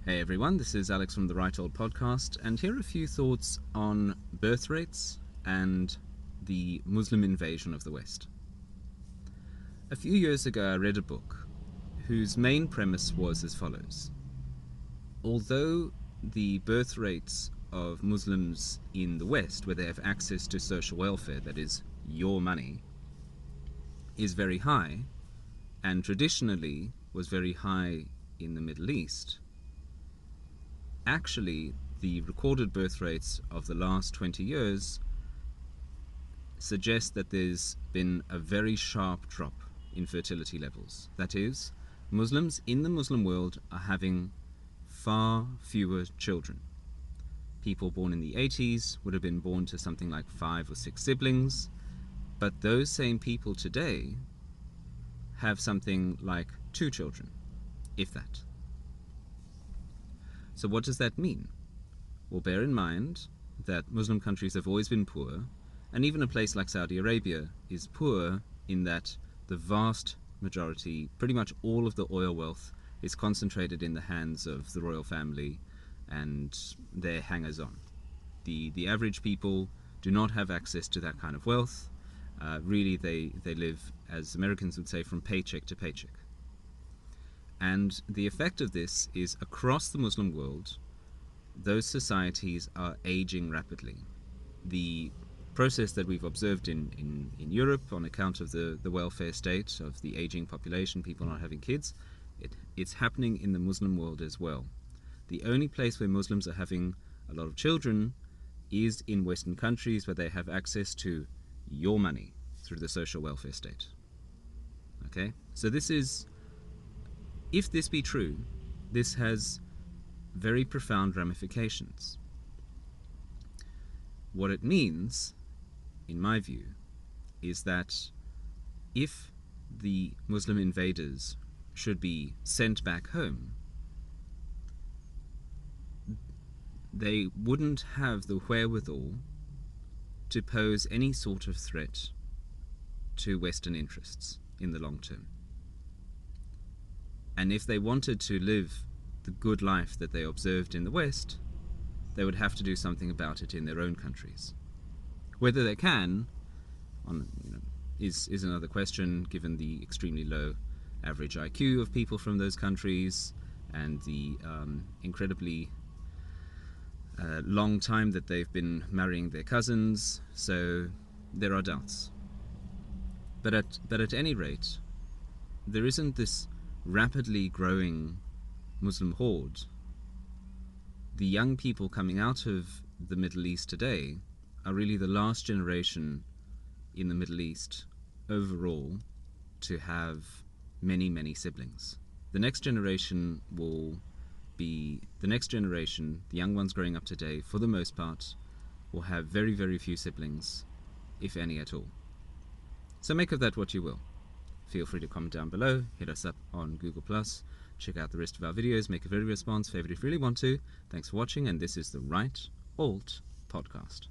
Hey everyone, this is Alex from the Right Old Podcast, and here are a few thoughts on birth rates and the Muslim invasion of the West. A few years ago I read a book whose main premise was as follows. Although the birth rates of Muslims in the West, where they have access to social welfare, that is, your money, is very high, and traditionally was very high in the Middle East, actually, the recorded birth rates of the last 20 years suggest that there's been a very sharp drop in fertility levels. That is, Muslims in the Muslim world are having far fewer children. People born in the 80s would have been born to something like 5 or 6 siblings, but those same people today have something like 2 children, if that. So what does that mean? Well, bear in mind that Muslim countries have always been poor, and even a place like Saudi Arabia is poor in that the vast majority, pretty much all of the oil wealth, is concentrated in the hands of the royal family and their hangers-on. The average people do not have access to that kind of wealth. Really, they live, as Americans would say, from paycheck to paycheck. And the effect of this is across the Muslim world, those societies are aging rapidly. The process that we've observed in Europe on account of the welfare state, of the aging population, people not having kids, it's happening in the Muslim world as well. The only place where Muslims are having a lot of children is in Western countries where they have access to your money through the social welfare state. Okay? So this is, if this be true, this has very profound ramifications. What it means, in my view, is that if the Muslim invaders should be sent back home, they wouldn't have the wherewithal to pose any sort of threat to Western interests in the long term. And if they wanted to live the good life that they observed in the West, they would have to do something about it in their own countries. Whether they can is another question, given the extremely low average IQ of people from those countries and the incredibly long time that they've been marrying their cousins. So there are doubts. But at any rate, there isn't this rapidly growing Muslim horde. The young people coming out of the Middle East today are really the last generation in the Middle East overall to have many, many siblings. The next generation will be the next generation, the young ones growing up today, for the most part, will have very, very few siblings, if any at all. So make of that what you will. Feel free to comment down below, hit us up on Google+, check out the rest of our videos, make a video response, favorite if you really want to. Thanks for watching, and this is the Right Old Podcast.